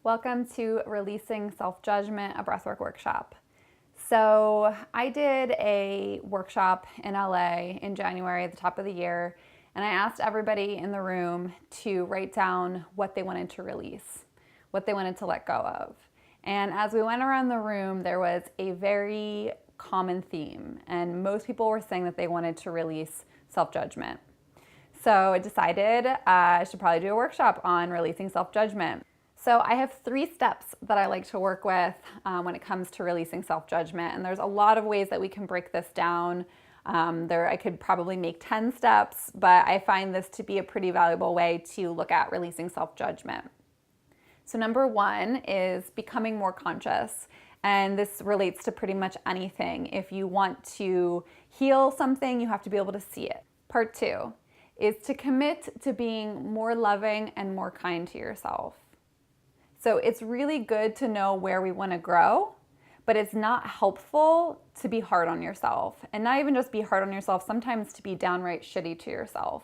Welcome to Releasing Self-Judgment, a breathwork workshop. So I did a workshop in LA in January at the top of the year, and I asked everybody in the room to write down what they wanted to release, what they wanted to let go of. And as we went around the room, there was a very common theme, and most people were saying that they wanted to release self-judgment. So I decided I should probably do a workshop on releasing self-judgment. So I have 3 steps that I like to work with when it comes to releasing self-judgment, and there's a lot of ways that we can break this down. I could probably make 10 steps, but I find this to be a pretty valuable way to look at releasing self-judgment. So number 1 is becoming more conscious, and this relates to pretty much anything. If you want to heal something, you have to be able to see it. Part 2 is to commit to being more loving and more kind to yourself. So it's really good to know where we want to grow, but it's not helpful to be hard on yourself. And not even just be hard on yourself, sometimes to be downright shitty to yourself.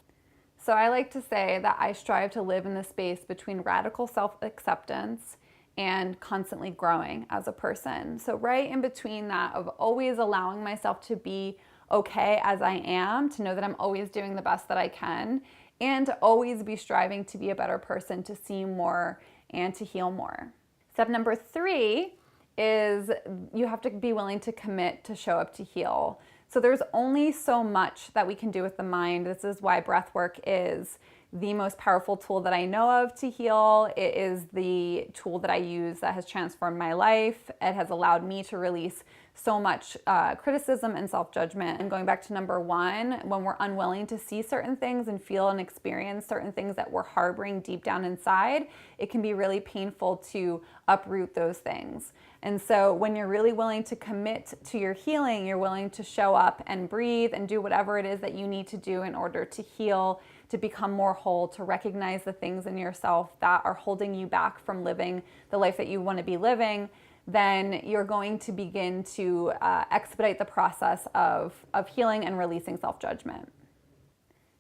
So I like to say that I strive to live in the space between radical self-acceptance and constantly growing as a person. So right in between that of always allowing myself to be okay as I am, to know that I'm always doing the best that I can, and to always be striving to be a better person, to see more and to heal more. Step number 3 is you have to be willing to commit to show up to heal. So there's only so much that we can do with the mind. This is why breath work is the most powerful tool that I know of to heal. It is the tool that I use that has transformed my life. It has allowed me to release so much criticism and self-judgment. And going back to number 1, when we're unwilling to see certain things and feel and experience certain things that we're harboring deep down inside, it can be really painful to uproot those things. And so when you're really willing to commit to your healing, you're willing to show up and breathe and do whatever it is that you need to do in order to heal, to become more whole, to recognize the things in yourself that are holding you back from living the life that you want to be living, then you're going to begin to expedite the process of healing and releasing self-judgment.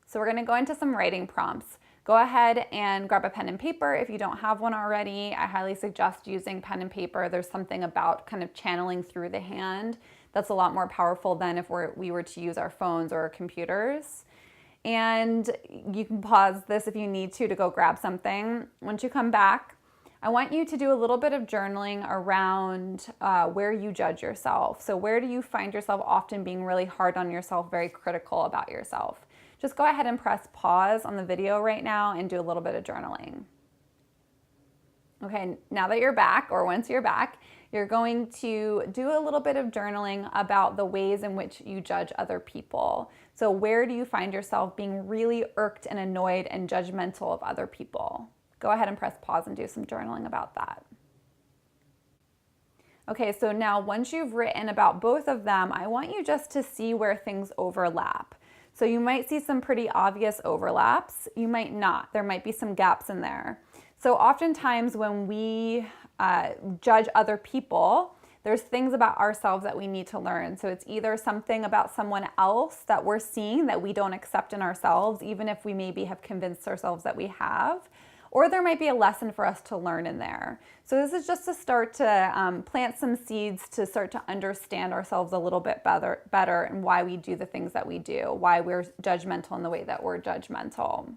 So we're going to go into some writing prompts. Go ahead and grab a pen and paper. If you don't have one already, I highly suggest using pen and paper. There's something about kind of channeling through the hand that's a lot more powerful than if we were to use our phones or our computers. And you can pause this if you need to go grab something. Once you come back, I want you to do a little bit of journaling around where you judge yourself. So where do you find yourself often being really hard on yourself, very critical about yourself? Just go ahead and press pause on the video right now and do a little bit of journaling. Okay, now that you're back, or once you're back, you're going to do a little bit of journaling about the ways in which you judge other people. So where do you find yourself being really irked and annoyed and judgmental of other people? Go ahead and press pause and do some journaling about that. Okay, so now once you've written about both of them, I want you just to see where things overlap. So you might see some pretty obvious overlaps. You might not. There might be some gaps in there. So oftentimes when we judge other people, there's things about ourselves that we need to learn. So it's either something about someone else that we're seeing that we don't accept in ourselves, even if we maybe have convinced ourselves that we have, or there might be a lesson for us to learn in there. So this is just to start to plant some seeds to start to understand ourselves a little bit better and why we do the things that we do, why we're judgmental in the way that we're judgmental.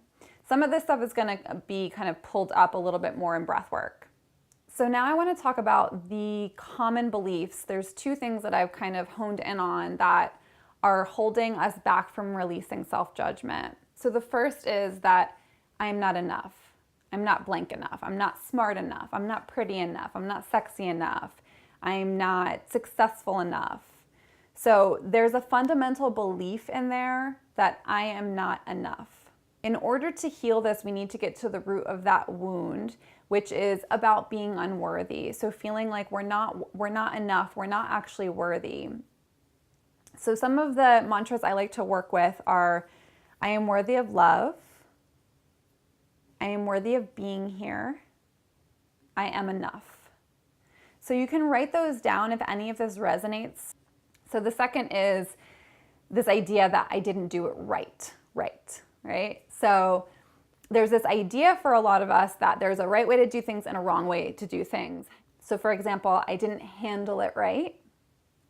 Some of this stuff is going to be kind of pulled up a little bit more in breath work. So now I want to talk about the common beliefs. There's 2 things that I've kind of honed in on that are holding us back from releasing self-judgment. So the first is that I'm not enough. I'm not blank enough. I'm not smart enough. I'm not pretty enough. I'm not sexy enough. I'm not successful enough. So there's a fundamental belief in there that I am not enough. In order to heal this, we need to get to the root of that wound, which is about being unworthy. So feeling like we're not enough, we're not actually worthy. So some of the mantras I like to work with are, I am worthy of love. I am worthy of being here. I am enough. So you can write those down if any of this resonates. So the second is this idea that I didn't do it right? So There's this idea for a lot of us that there's a right way to do things and a wrong way to do things. So for example, I didn't handle it right.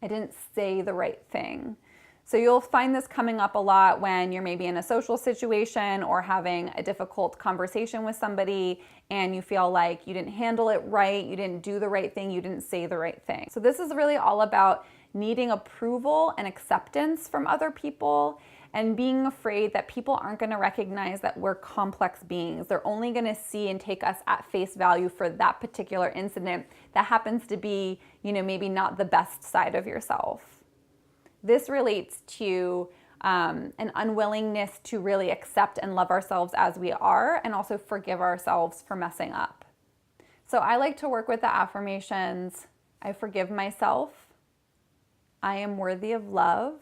I didn't say the right thing. So you'll find this coming up a lot when you're maybe in a social situation or having a difficult conversation with somebody and you feel like you didn't handle it right, you didn't do the right thing, you didn't say the right thing. So this is really all about needing approval and acceptance from other people and being afraid that people aren't going to recognize that we're complex beings. They're only going to see and take us at face value for that particular incident that happens to be, maybe not the best side of yourself. This relates to an unwillingness to really accept and love ourselves as we are and also forgive ourselves for messing up. So I like to work with the affirmations: I forgive myself, I am worthy of love,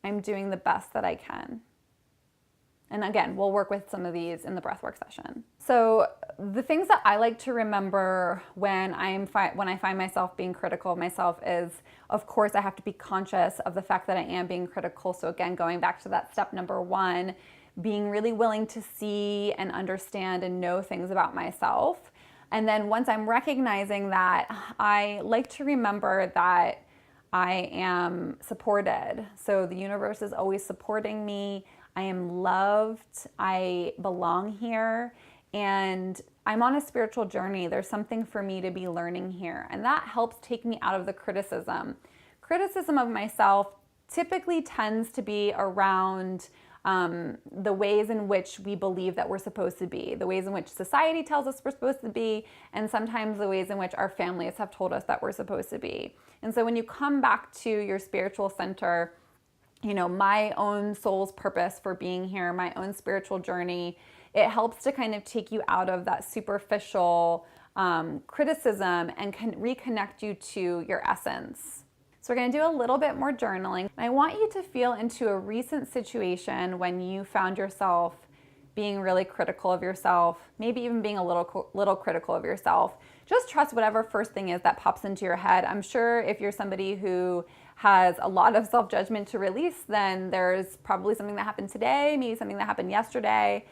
I'm doing the best that I can. And again, we'll work with some of these in the breathwork session. So the things that I like to remember when I find myself being critical of myself is, of course, I have to be conscious of the fact that I am being critical. So again, going back to that step number 1, being really willing to see and understand and know things about myself. And then once I'm recognizing that, I like to remember that I am supported. So the universe is always supporting me. I am loved, I belong here, and I'm on a spiritual journey. There's something for me to be learning here, and that helps take me out of the criticism. Criticism of myself typically tends to be around the ways in which we believe that we're supposed to be, the ways in which society tells us we're supposed to be, and sometimes the ways in which our families have told us that we're supposed to be. And so when you come back to your spiritual center, my own soul's purpose for being here, my own spiritual journey, it helps to kind of take you out of that superficial criticism and can reconnect you to your essence. So we're going to do a little bit more journaling. I want you to feel into a recent situation when you found yourself being really critical of yourself, maybe even being a little critical of yourself. Just trust whatever first thing is that pops into your head. I'm sure if you're somebody who has a lot of self-judgment to release, then there's probably something that happened today, maybe something that happened yesterday.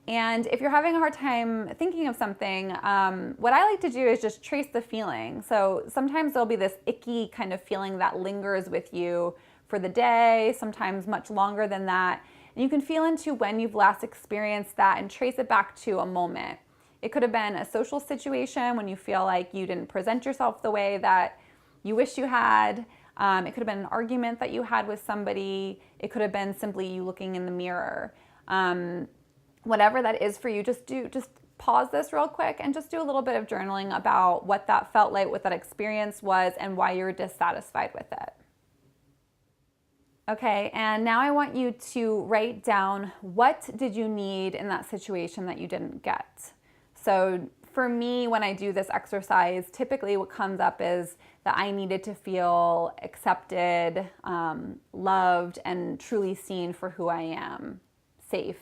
And if you're having a hard time thinking of something, what I like to do is just trace the feeling. So sometimes there'll be this icky kind of feeling that lingers with you for the day, sometimes much longer than that. And you can feel into when you've last experienced that and trace it back to a moment. It could have been a social situation when you feel like you didn't present yourself the way that you wish you had. It could have been an argument that you had with somebody. It could have been simply you looking in the mirror. Whatever that is for you, just pause this real quick and just do a little bit of journaling about what that felt like, what that experience was, and why you're dissatisfied with it. Okay, and now I want you to write down, what did you need in that situation that you didn't get? So for me, when I do this exercise, typically what comes up is that I needed to feel accepted, loved, and truly seen for who I am, safe.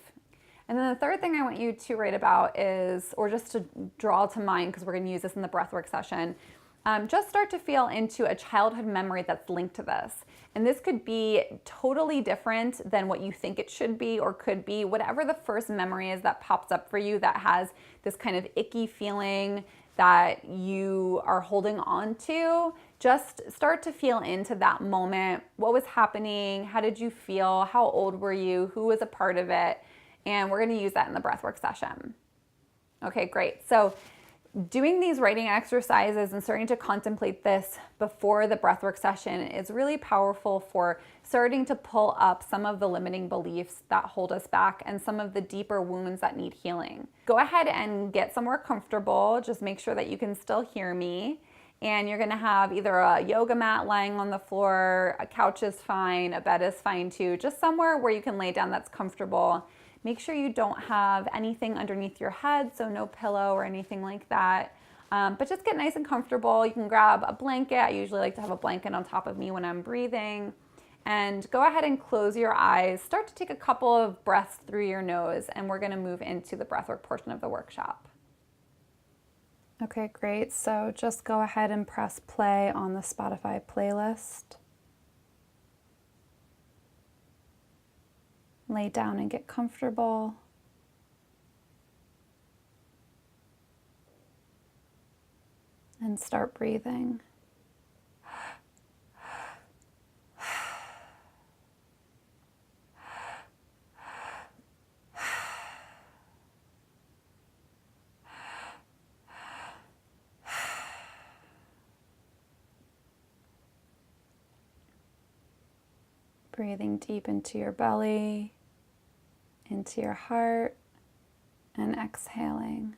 And then the third thing I want you to write about is, or just to draw to mind, because we're going to use this in the breathwork session, just start to feel into a childhood memory that's linked to this. And this could be totally different than what you think it should be or could be. Whatever the first memory is that pops up for you that has this kind of icky feeling that you are holding on to, just start to feel into that moment. What was happening? How did you feel? How old were you? Who was a part of it? And we're going to use that in the breathwork session. Okay, great. So doing these writing exercises and starting to contemplate this before the breathwork session is really powerful for starting to pull up some of the limiting beliefs that hold us back and some of the deeper wounds that need healing. Go ahead and get somewhere comfortable. Just make sure that you can still hear me. And you're gonna have either a yoga mat lying on the floor, a couch is fine, a bed is fine too, just somewhere where you can lay down that's comfortable. Make sure you don't have anything underneath your head, so no pillow or anything like that. But just get nice and comfortable. You can grab a blanket. I usually like to have a blanket on top of me when I'm breathing. And go ahead and close your eyes. Start to take a couple of breaths through your nose, and we're gonna move into the breathwork portion of the workshop. Okay, great. So just go ahead and press play on the Spotify playlist. Lay down and get comfortable. And start breathing. Breathing deep into your belly, into your heart, and exhaling.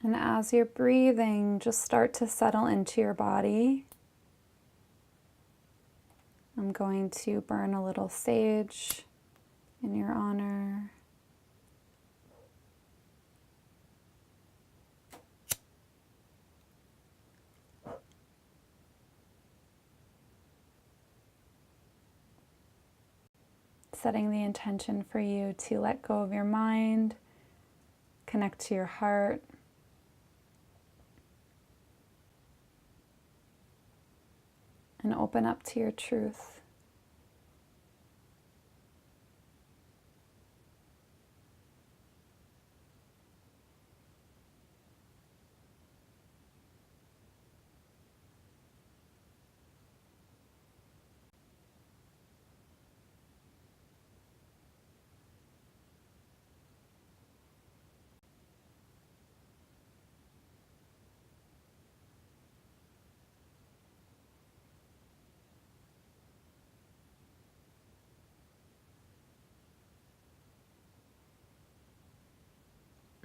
And as you're breathing, just start to settle into your body. I'm going to burn a little sage in your honor. Setting the intention for you to let go of your mind, connect to your heart, and open up to your truth.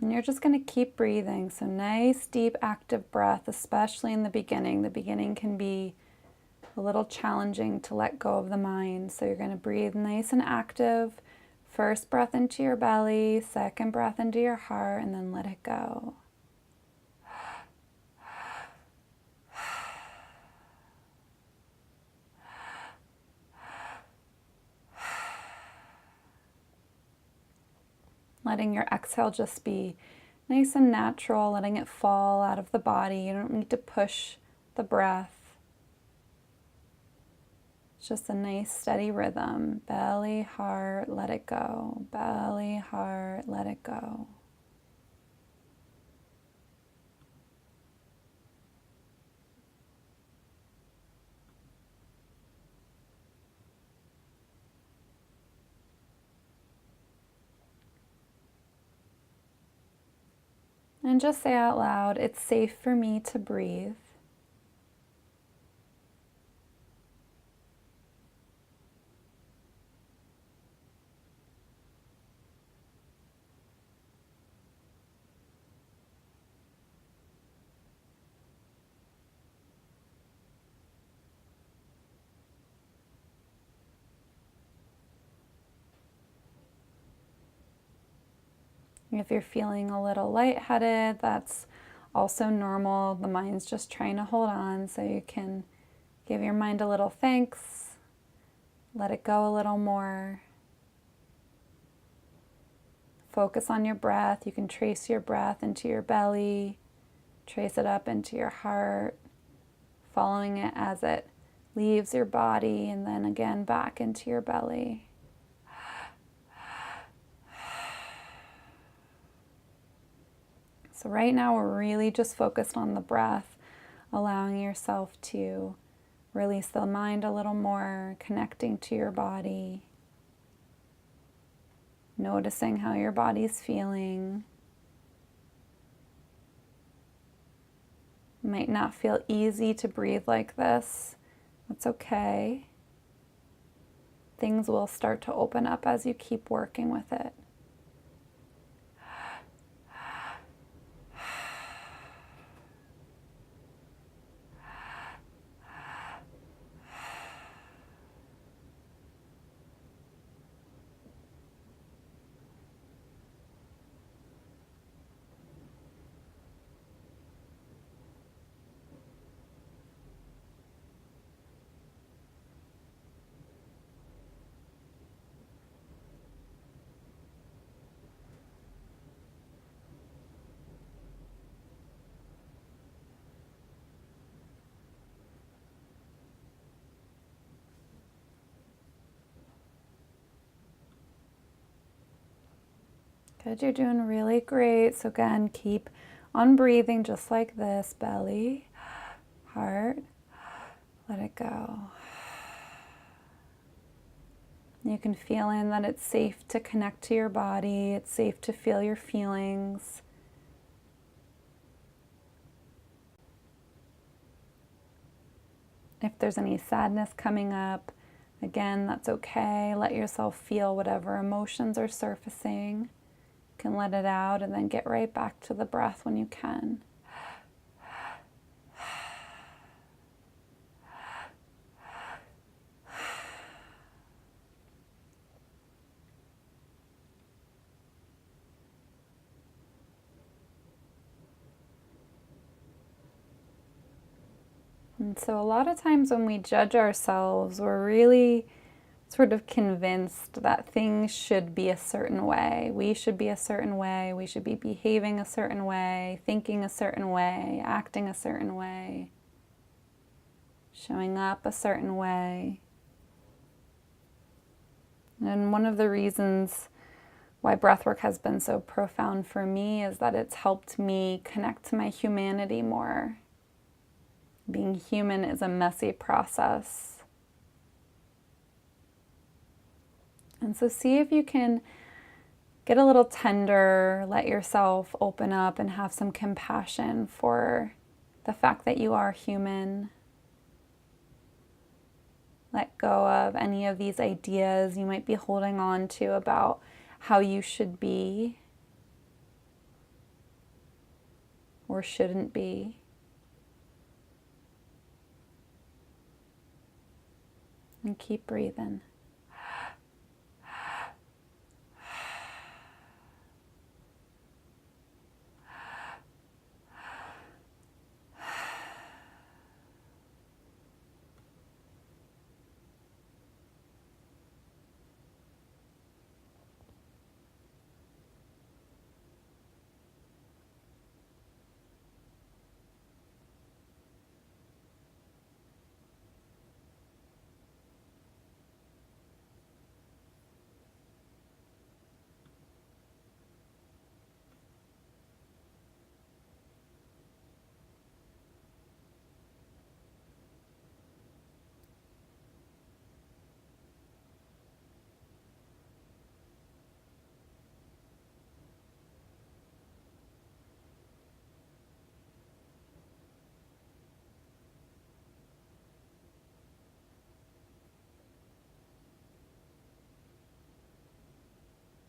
And you're just going to keep breathing. So nice, deep, active breath, especially in the beginning. The beginning can be a little challenging to let go of the mind. So you're going to breathe nice and active. First breath into your belly, second breath into your heart, and then let it go. Letting your exhale just be nice and natural, letting it fall out of the body. You don't need to push the breath. It's just a nice steady rhythm. Belly, heart, let it go. Belly, heart, let it go. And just say out loud, it's safe for me to breathe. If you're feeling a little lightheaded, that's also normal. The mind's just trying to hold on, so you can give your mind a little thanks, let it go a little more. Focus on your breath. You can trace your breath into your belly, trace it up into your heart, following it as it leaves your body, and then again back into your belly. So right now we're really just focused on the breath, allowing yourself to release the mind a little more, connecting to your body, noticing how your body's feeling. It might not feel easy to breathe like this. That's okay. Things will start to open up as you keep working with it. Good, you're doing really great. So again, keep on breathing just like this. Belly, heart, let it go. You can feel in that it's safe to connect to your body. It's safe to feel your feelings. If there's any sadness coming up, again, that's okay. Let yourself feel whatever emotions are surfacing. You can let it out and then get right back to the breath when you can. And so a lot of times when we judge ourselves, we're really sort of convinced that things should be a certain way. We should be a certain way. We should be behaving a certain way, thinking a certain way, acting a certain way, showing up a certain way. And one of the reasons why breathwork has been so profound for me is that it's helped me connect to my humanity more. Being human is a messy process. And so see if you can get a little tender, let yourself open up and have some compassion for the fact that you are human. Let go of any of these ideas you might be holding on to about how you should be or shouldn't be. And keep breathing.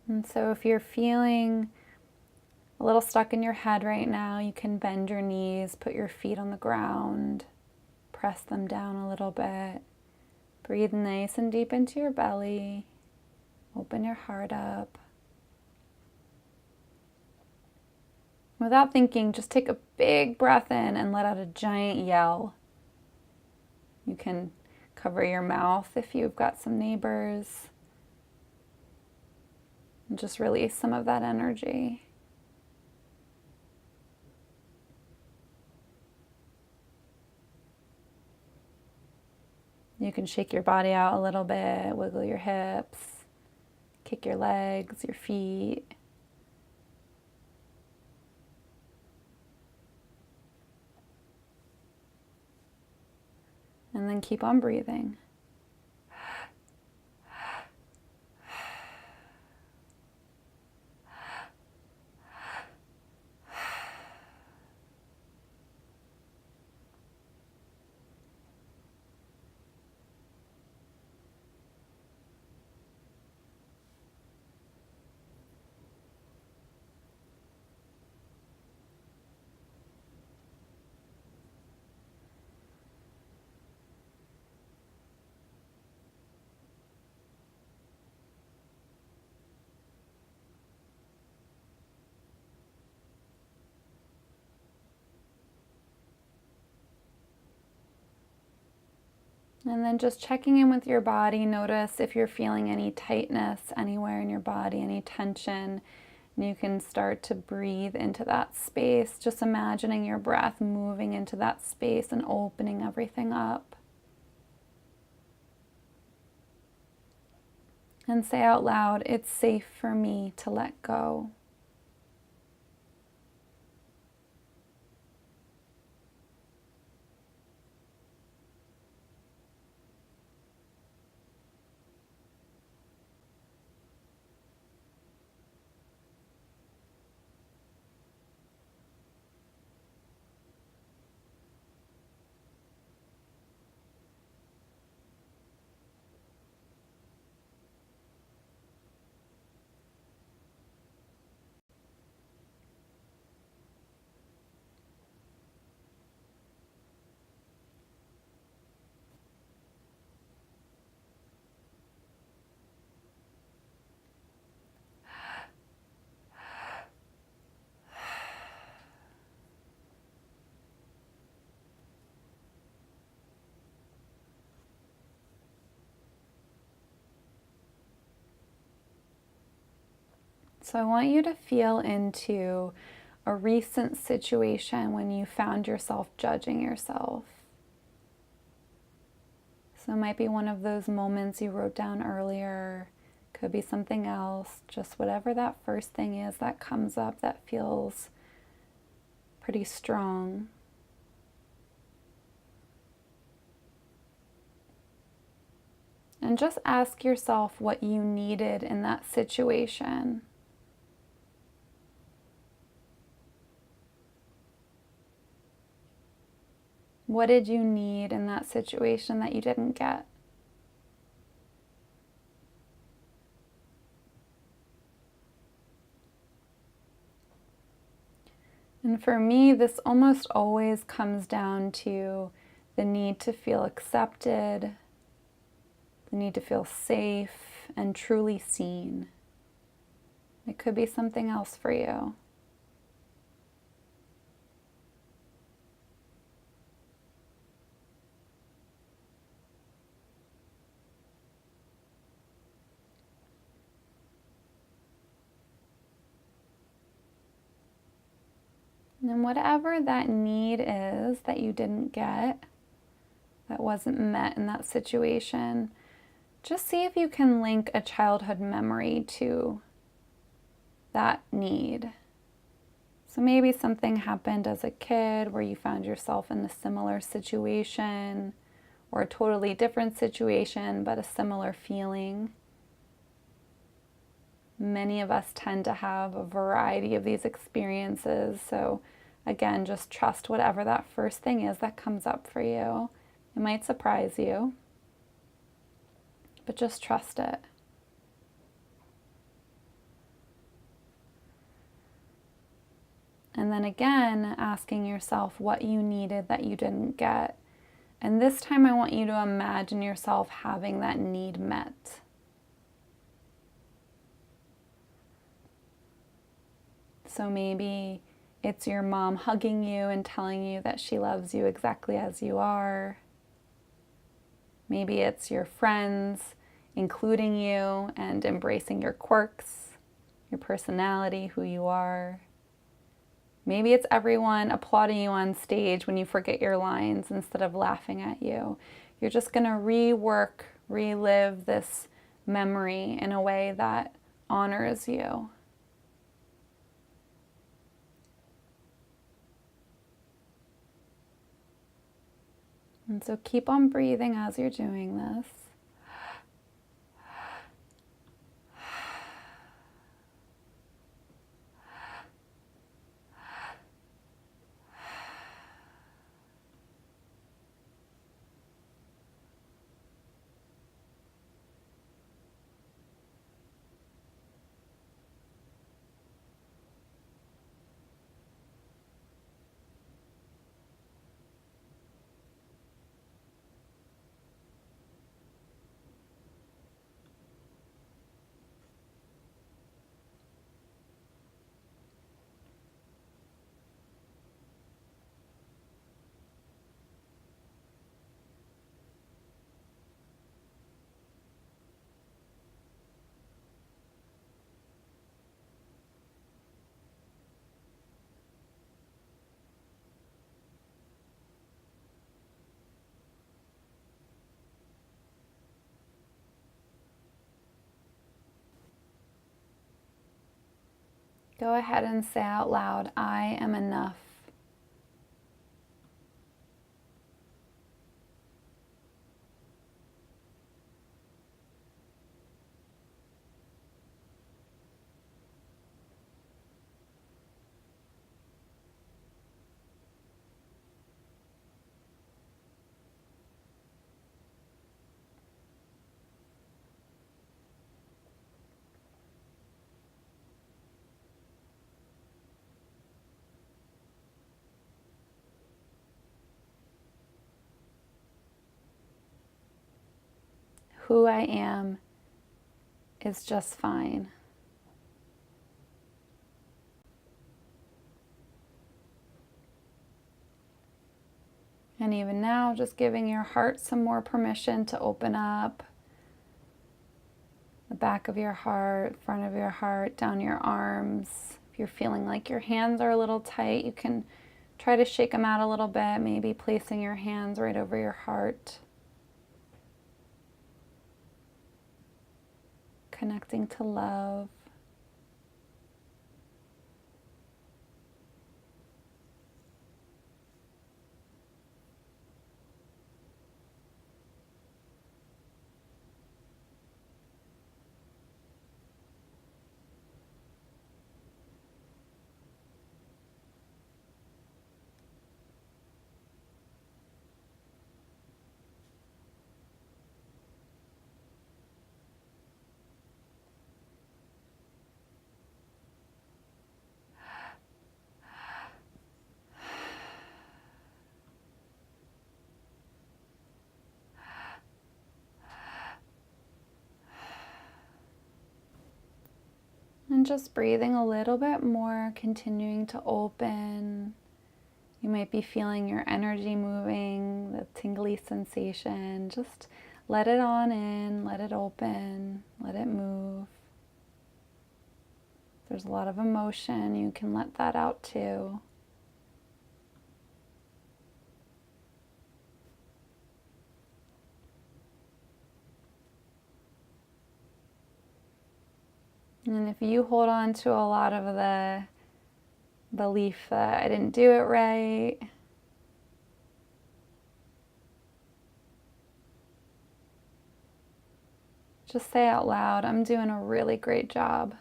And so if you're feeling a little stuck in your head right now, you can bend your knees, put your feet on the ground, press them down a little bit. Breathe nice and deep into your belly. Open your heart up. Without thinking, just take a big breath in and let out a giant yell. You can cover your mouth if you've got some neighbors. And just release some of that energy. You can shake your body out a little bit, wiggle your hips, kick your legs, your feet. And then keep on breathing. And then just checking in with your body. Notice if you're feeling any tightness anywhere in your body, any tension. And you can start to breathe into that space, just imagining your breath moving into that space and opening everything up. And say out loud, it's safe for me to let go. So I want you to feel into a recent situation when you found yourself judging yourself. So it might be one of those moments you wrote down earlier, could be something else, just whatever that first thing is that comes up that feels pretty strong. And just ask yourself what you needed in that situation. What did you need in that situation that you didn't get? And for me, this almost always comes down to the need to feel accepted, the need to feel safe and truly seen. It could be something else for you. And whatever that need is that you didn't get, that wasn't met in that situation, just see if you can link a childhood memory to that need. So maybe something happened as a kid where you found yourself in a similar situation, or a totally different situation, but a similar feeling. Many of us tend to have a variety of these experiences. So again, just trust whatever that first thing is that comes up for you. It might surprise you, but just trust it. And then again, asking yourself what you needed that you didn't get. And this time I want you to imagine yourself having that need met. So maybe it's your mom hugging you and telling you that she loves you exactly as you are. Maybe it's your friends including you and embracing your quirks, your personality, who you are. Maybe it's everyone applauding you on stage when you forget your lines instead of laughing at you. You're just going to relive this memory in a way that honors you. And so keep on breathing as you're doing this. Go ahead and say out loud, I am enough. Who I am is just fine. And even now, just giving your heart some more permission to open up. The back of your heart, front of your heart, down your arms. If you're feeling like your hands are a little tight, you can try to shake them out a little bit, maybe placing your hands right over your heart. Connecting to love. And just breathing a little bit more, continuing to open. You might be feeling your energy moving, the tingly sensation. Just let it on in, let it open, let it move. If there's a lot of emotion, you can let that out too. And if you hold on to a lot of the belief that I didn't do it right, just say out loud, I'm doing a really great job.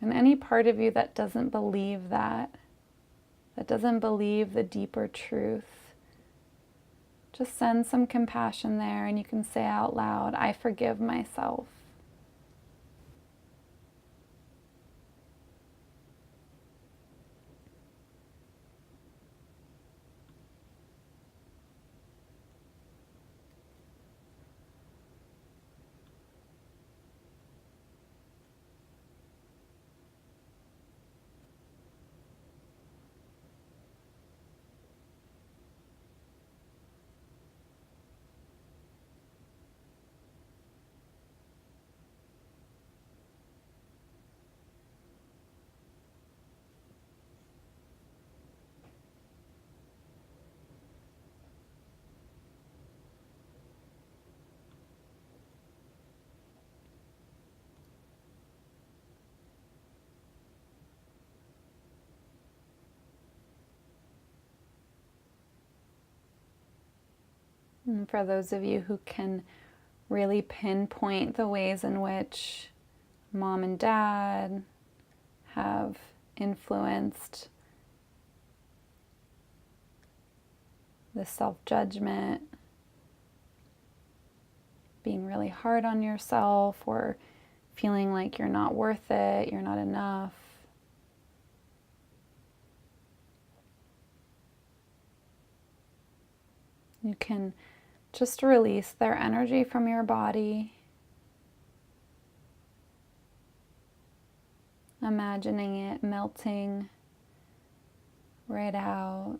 And any part of you that doesn't believe that doesn't believe the deeper truth, just send some compassion there, and you can say out loud, I forgive myself. And for those of you who can really pinpoint the ways in which mom and dad have influenced the self-judgment, being really hard on yourself, or feeling like you're not worth it, you're not enough. You can just release their energy from your body, imagining it melting right out.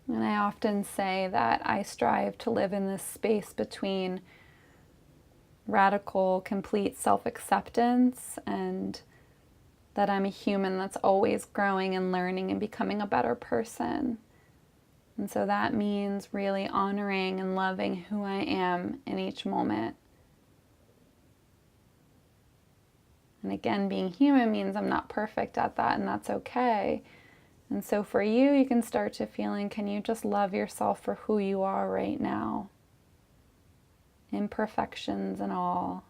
And I often say that I strive to live in this space between radical, complete self-acceptance and that I'm a human that's always growing and learning and becoming a better person. And so that means really honoring and loving who I am in each moment. And again, being human means I'm not perfect at that, and that's okay. And so for you, you can start to feeling, can you just love yourself for who you are right now? Imperfections and all.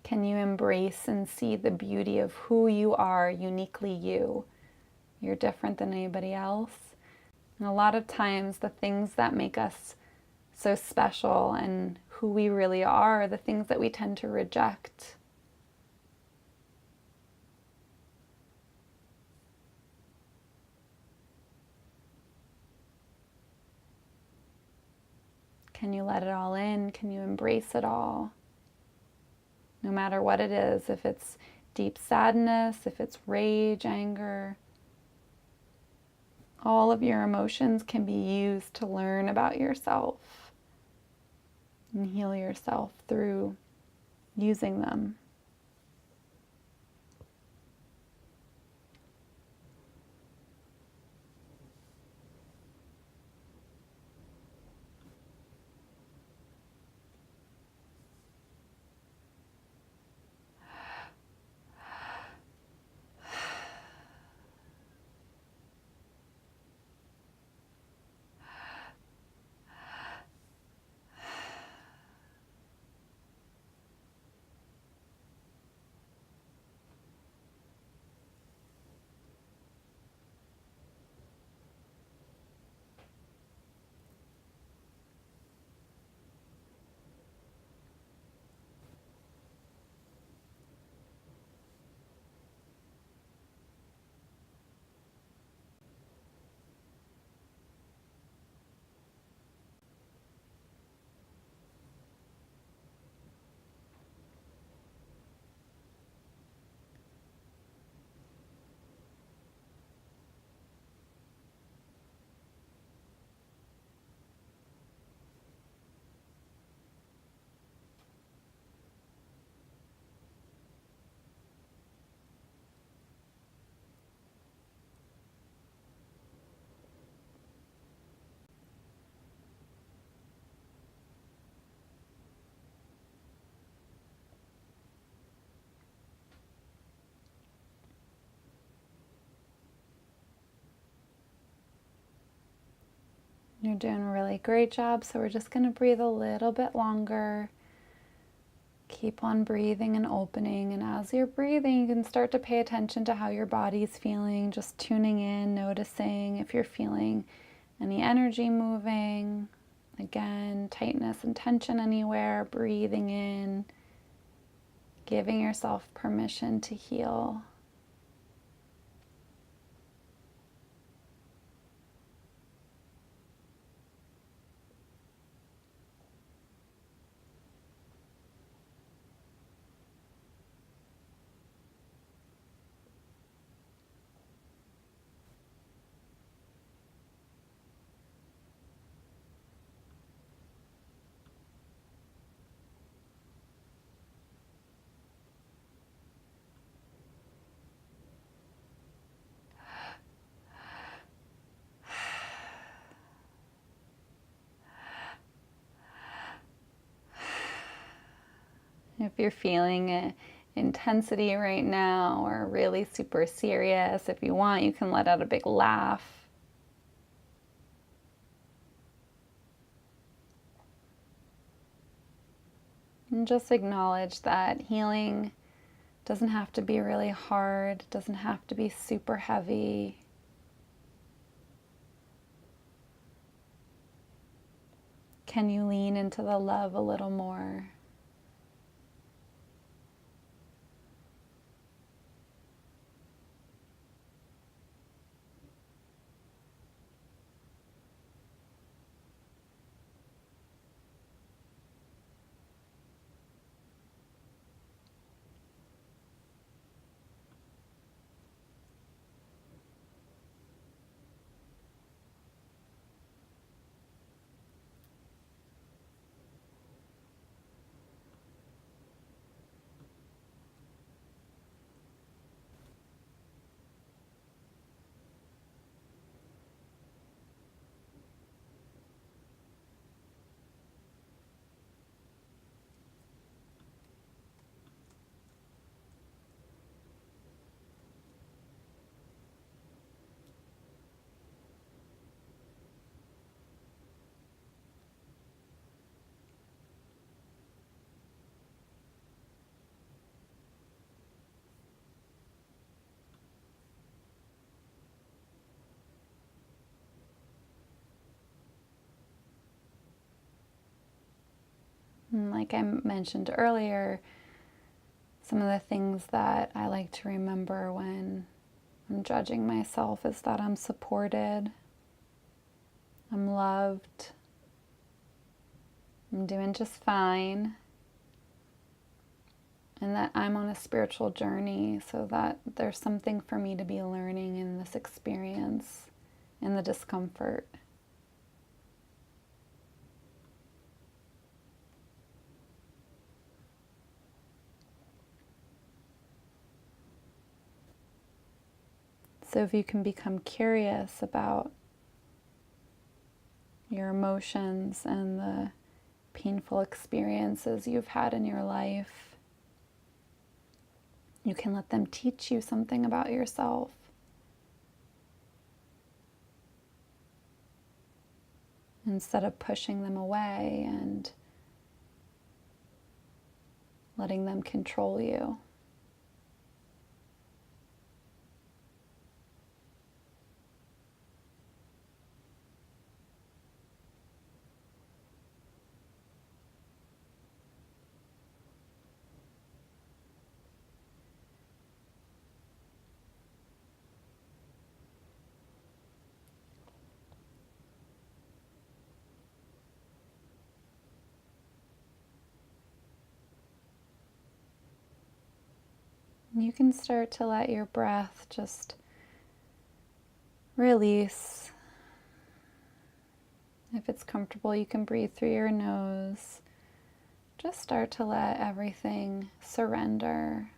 Can you embrace and see the beauty of who you are, uniquely you? You're different than anybody else. And a lot of times the things that make us so special and who we really are the things that we tend to reject. Can you let it all in? Can you embrace it all? No matter what it is, if it's deep sadness, if it's rage, anger, all of your emotions can be used to learn about yourself and heal yourself through using them. You're doing a really great job, so we're just going to breathe a little bit longer. Keep on breathing and opening, and as you're breathing, you can start to pay attention to how your body's feeling, just tuning in, noticing if you're feeling any energy moving. Again, tightness and tension anywhere, breathing in, giving yourself permission to heal. If you're feeling intensity right now or really super serious, if you want, you can let out a big laugh. And just acknowledge that healing doesn't have to be really hard, doesn't have to be super heavy. Can you lean into the love a little more? And like I mentioned earlier, some of the things that I like to remember when I'm judging myself is that I'm supported, I'm loved, I'm doing just fine, and that I'm on a spiritual journey, so that there's something for me to be learning in this experience, in the discomfort. So if you can become curious about your emotions and the painful experiences you've had in your life, you can let them teach you something about yourself. Instead of pushing them away and letting them control you. You can start to let your breath just release. If it's comfortable, you can breathe through your nose. Just start to let everything surrender.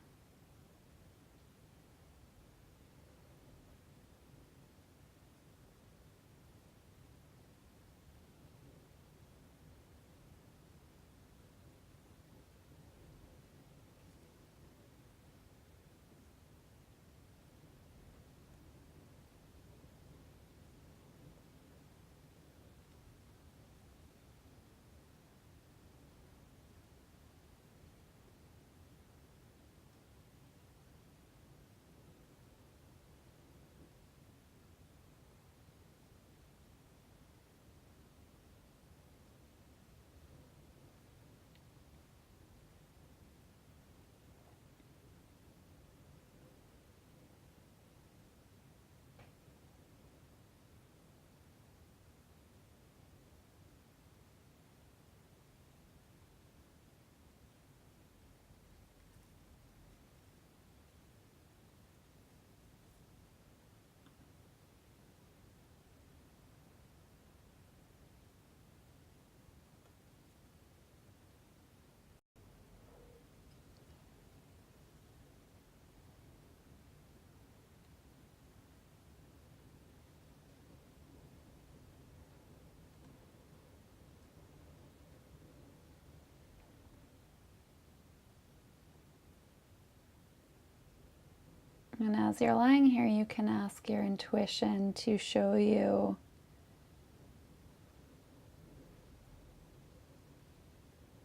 And as you're lying here, you can ask your intuition to show you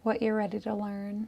what you're ready to learn.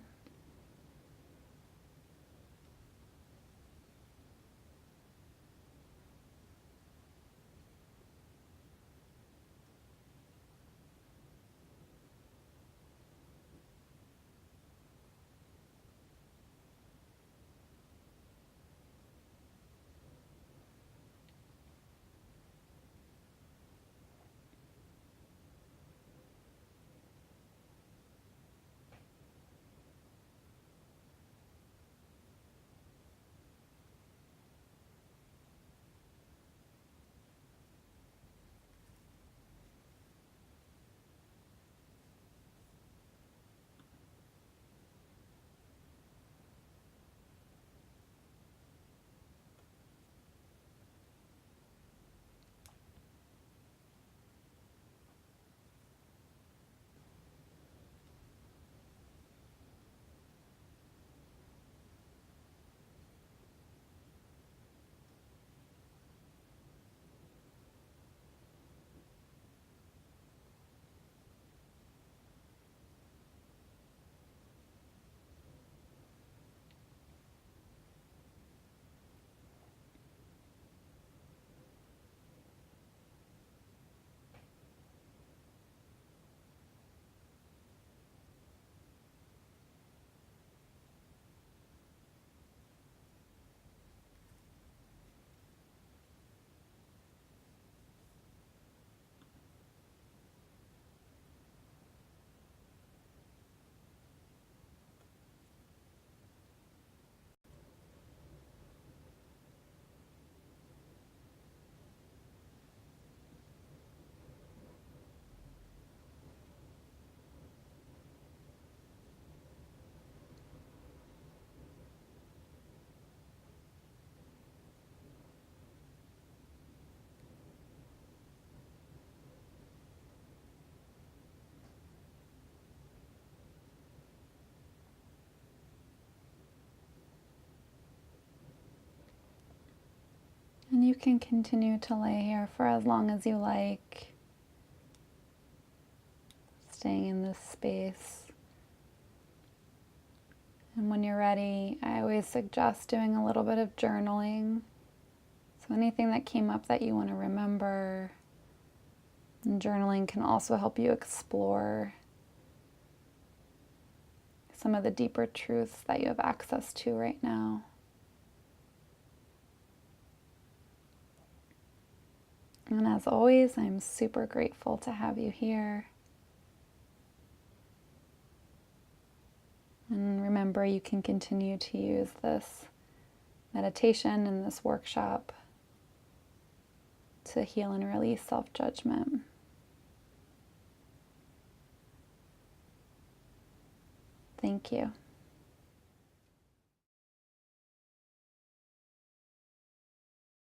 And you can continue to lay here for as long as you like, staying in this space. And when you're ready, I always suggest doing a little bit of journaling. So anything that came up that you want to remember. And journaling can also help you explore some of the deeper truths that you have access to right now. And as always, I'm super grateful to have you here. And remember, you can continue to use this meditation and this workshop to heal and release self-judgment. Thank you.